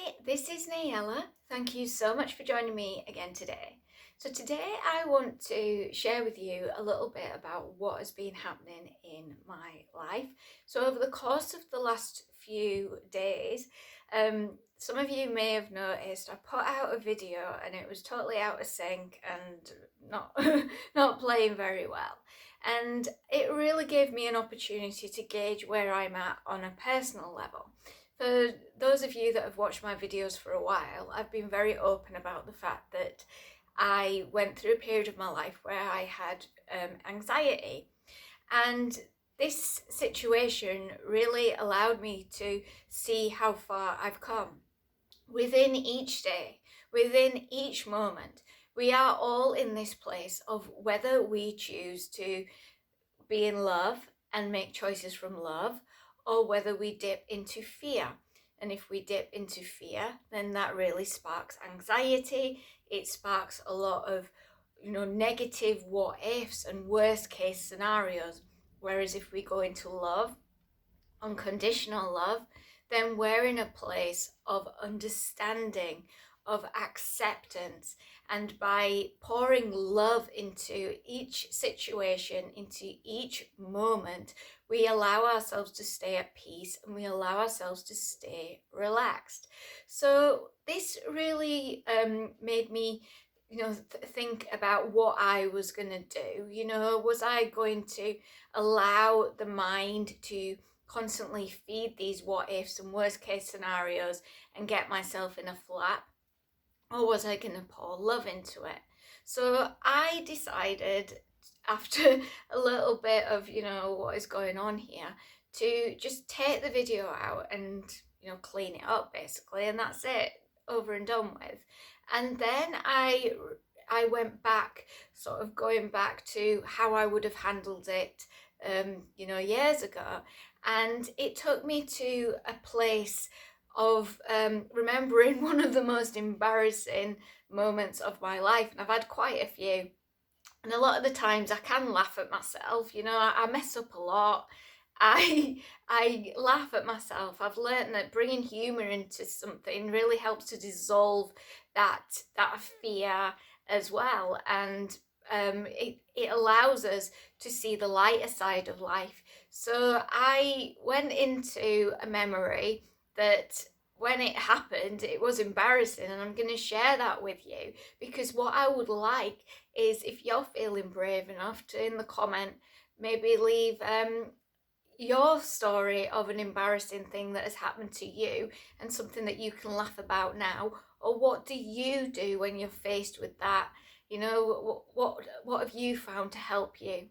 Hi, this is Nayalla. Thank you so much for joining me again today. So today I want to share with you a little bit about what has been happening in my life. So over the course of the last few days, some of you may have noticed I put out a video and it was totally out of sync and not not playing very well. And it really gave me an opportunity to gauge where I'm at on a personal level. For those of you that have watched my videos for a while, I've been very open about the fact that I went through a period of my life where I had anxiety, and this situation really allowed me to see how far I've come. Within each day, within each moment, we are all in this place of whether we choose to be in love and make choices from love, or whether we dip into fear. And if we dip into fear, then that really sparks anxiety. It sparks a lot of, negative what ifs and worst case scenarios. Whereas if we go into love, unconditional love, then we're in a place of understanding, of acceptance. And by pouring love into each situation, into each moment, we allow ourselves to stay at peace and we allow ourselves to stay relaxed. So this really made me think about what I was going to do. Was I going to allow the mind to constantly feed these what ifs and worst case scenarios and get myself in a flap? Or was I going to pour love into it? So I decided, after a little bit of, what is going on here, to just take the video out and, clean it up basically. And that's it, over and done with. And then I went back, sort of going back to how I would have handled it, years ago. And it took me to a place of remembering one of the most embarrassing moments of my life. And I've had quite a few. And a lot of the times I can laugh at myself. I mess up a lot. I laugh at myself. I've learned that bringing humor into something really helps to dissolve that fear as well, and it allows us to see the lighter side of life. So I went into a memory that, when it happened, it was embarrassing, and I'm going to share that with you, because what I would like is, if you're feeling brave enough to, in the comment, maybe leave your story of an embarrassing thing that has happened to you and something that you can laugh about now. Or what do you do when you're faced with that? What have you found to help you?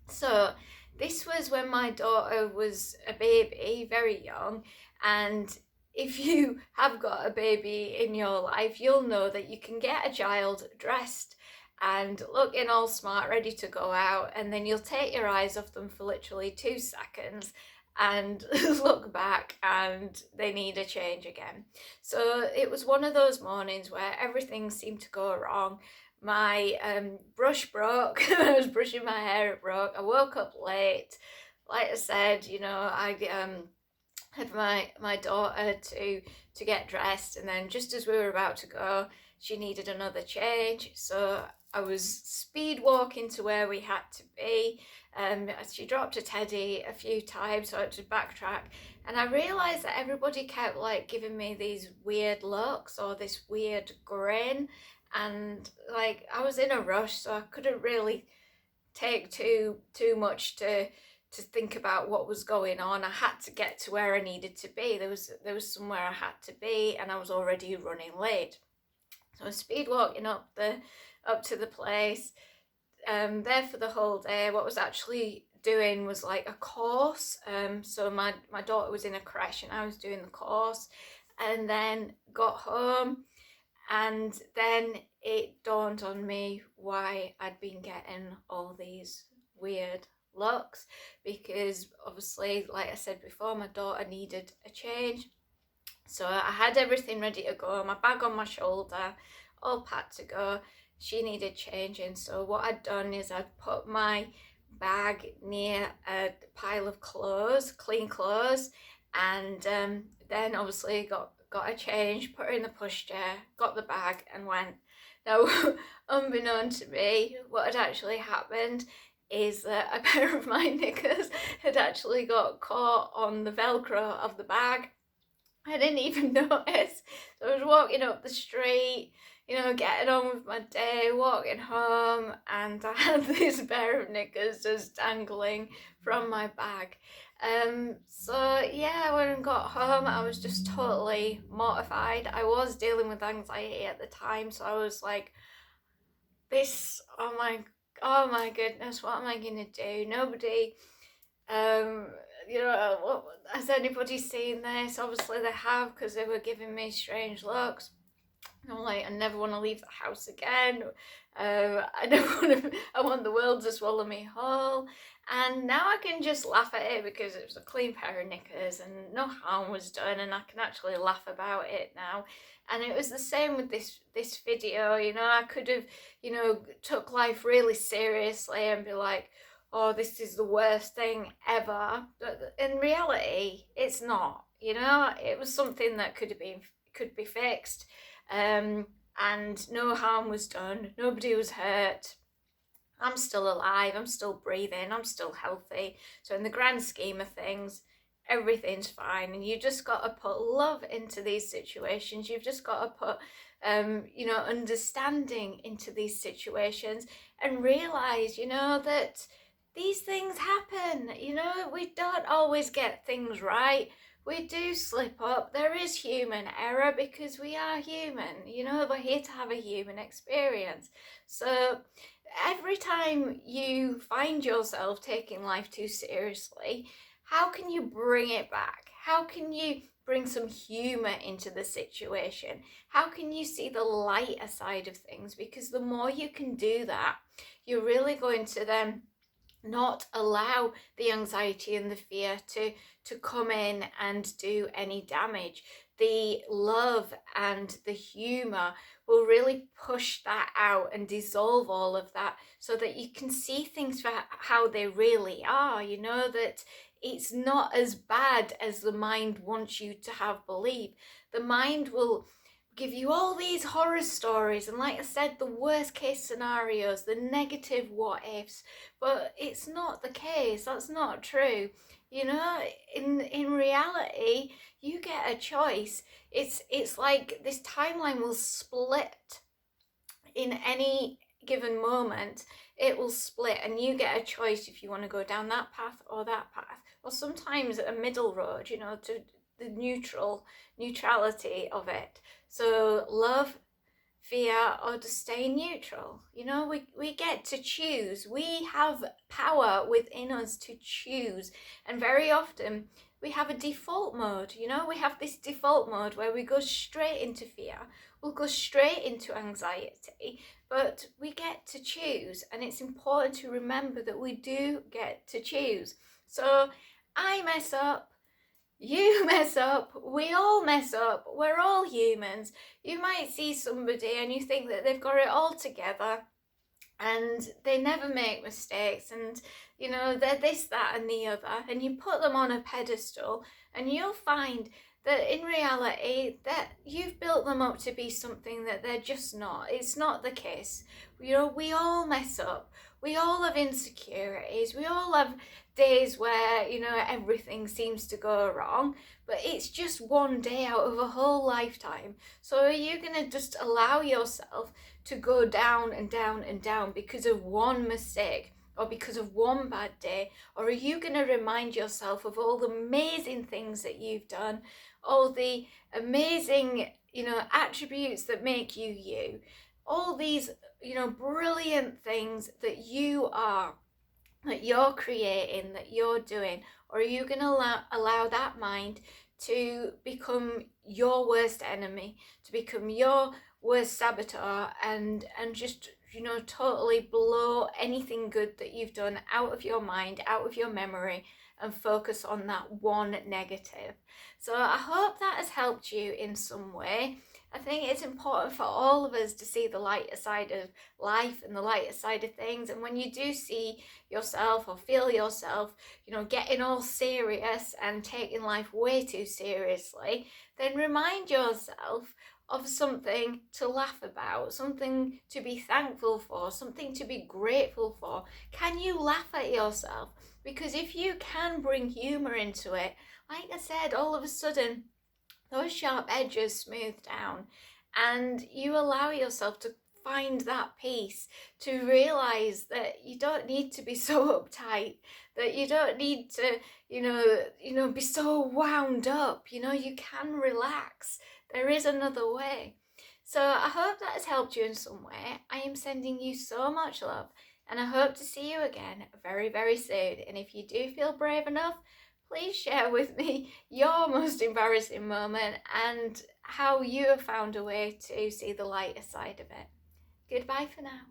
So this was when my daughter was a baby, very young. And if you have got a baby in your life, you'll know that you can get a child dressed and looking all smart, ready to go out, and then you'll take your eyes off them for literally 2 seconds and look back and they need a change again. So it was one of those mornings where everything seemed to go wrong. My brush broke. I was brushing my hair, it broke. I woke up late. Like I said, I had my daughter to get dressed, and then just as we were about to go, she needed another change. So I was speed walking to where we had to be. She dropped a teddy a few times, so I had to backtrack. And I realised that everybody kept giving me these weird looks or this weird grin. And I was in a rush, so I couldn't really take too much to think about what was going on. I had to get to where I needed to be. There was somewhere I had to be, and I was already running late. So I was speed walking up to the place, there for the whole day. What I was actually doing was a course. So my daughter was in a creche and I was doing the course, and then got home, and then it dawned on me why I'd been getting all these weird looks, because obviously, like I said before, my daughter needed a change. So I had everything ready to go, my bag on my shoulder, all packed to go. She needed changing. So what I'd done is I'd put my bag near a pile of clothes, clean clothes, and then obviously got got a change, put her in the pushchair, got the bag and went. Now, unbeknown to me, what had actually happened is that a pair of my knickers had actually got caught on the Velcro of the bag. I didn't even notice. So I was walking up the street, getting on with my day, walking home, and I had this pair of knickers just dangling from my bag. So yeah, when I got home, I was just totally mortified. I was dealing with anxiety at the time, so I was like, oh my goodness, what am I gonna do? Nobody, has anybody seen this? Obviously they have, because they were giving me strange looks. I'm like, I never want to leave the house again. I want the world to swallow me whole. And now I can just laugh at it because it was a clean pair of knickers and no harm was done, and I can actually laugh about it now. And it was the same with this video. I could have, took life really seriously and be like, oh, this is the worst thing ever. But in reality, it's not. It was something that could be fixed. And no harm was done. Nobody was hurt. I'm still alive. I'm still breathing. I'm still healthy. So in the grand scheme of things, everything's fine. And you just got to put love into these situations. You've just got to put understanding into these situations, and realize, that these things happen. We don't always get things right. We do slip up. There is human error because we are human. We're here to have a human experience. So every time you find yourself taking life too seriously, how can you bring it back? How can you bring some humor into the situation? How can you see the lighter side of things? Because the more you can do that, you're really going to then not allow the anxiety and the fear to come in and do any damage. The love and the humor will really push that out and dissolve all of that, so that you can see things for how they really are. That it's not as bad as the mind wants you to have believed. The mind will give you all these horror stories, and like I said, the worst case scenarios, the negative what ifs, but it's not the case. That's not true. In reality, you get a choice. It's like this timeline will split in any given moment. It will split, and you get a choice if you want to go down that path or that path, or sometimes a middle road, to the neutrality of it. So love, fear, or to stay neutral. We get to choose. We have power within us to choose. And very often we have a default mode. We have this default mode where we go straight into fear. We'll go straight into anxiety, but we get to choose. And it's important to remember that we do get to choose. So I mess up. You mess up, we all mess up, we're all humans. You might see somebody and you think that they've got it all together and they never make mistakes, and they're this, that and the other, and you put them on a pedestal, and you'll find that in reality that you've built them up to be something that they're just not. It's not the case. We all mess up. We all have insecurities. We all have days where everything seems to go wrong, but it's just one day out of a whole lifetime. So are you going to just allow yourself to go down and down and down because of one mistake or because of one bad day? Or are you going to remind yourself of all the amazing things that you've done, all the amazing attributes that make you you, all these brilliant things that you are, that you're creating, that you're doing? Or are you going to allow that mind to become your worst enemy, to become your worst saboteur, and just totally blow anything good that you've done out of your mind, out of your memory, and focus on that one negative? So I hope that has helped you in some way. I think it's important for all of us to see the lighter side of life and the lighter side of things. And when you do see yourself or feel yourself, getting all serious and taking life way too seriously, then remind yourself of something to laugh about, something to be thankful for, something to be grateful for. Can you laugh at yourself? Because if you can bring humor into it, like I said, all of a sudden those sharp edges smooth down and you allow yourself to find that peace, to realize that you don't need to be so uptight, that you don't need to be so wound up. You can relax. There is another way. So I hope that has helped you in some way. I am sending you so much love and I hope to see you again very, very soon. And if you do feel brave enough, please share with me your most embarrassing moment and how you have found a way to see the lighter side of it. Goodbye for now.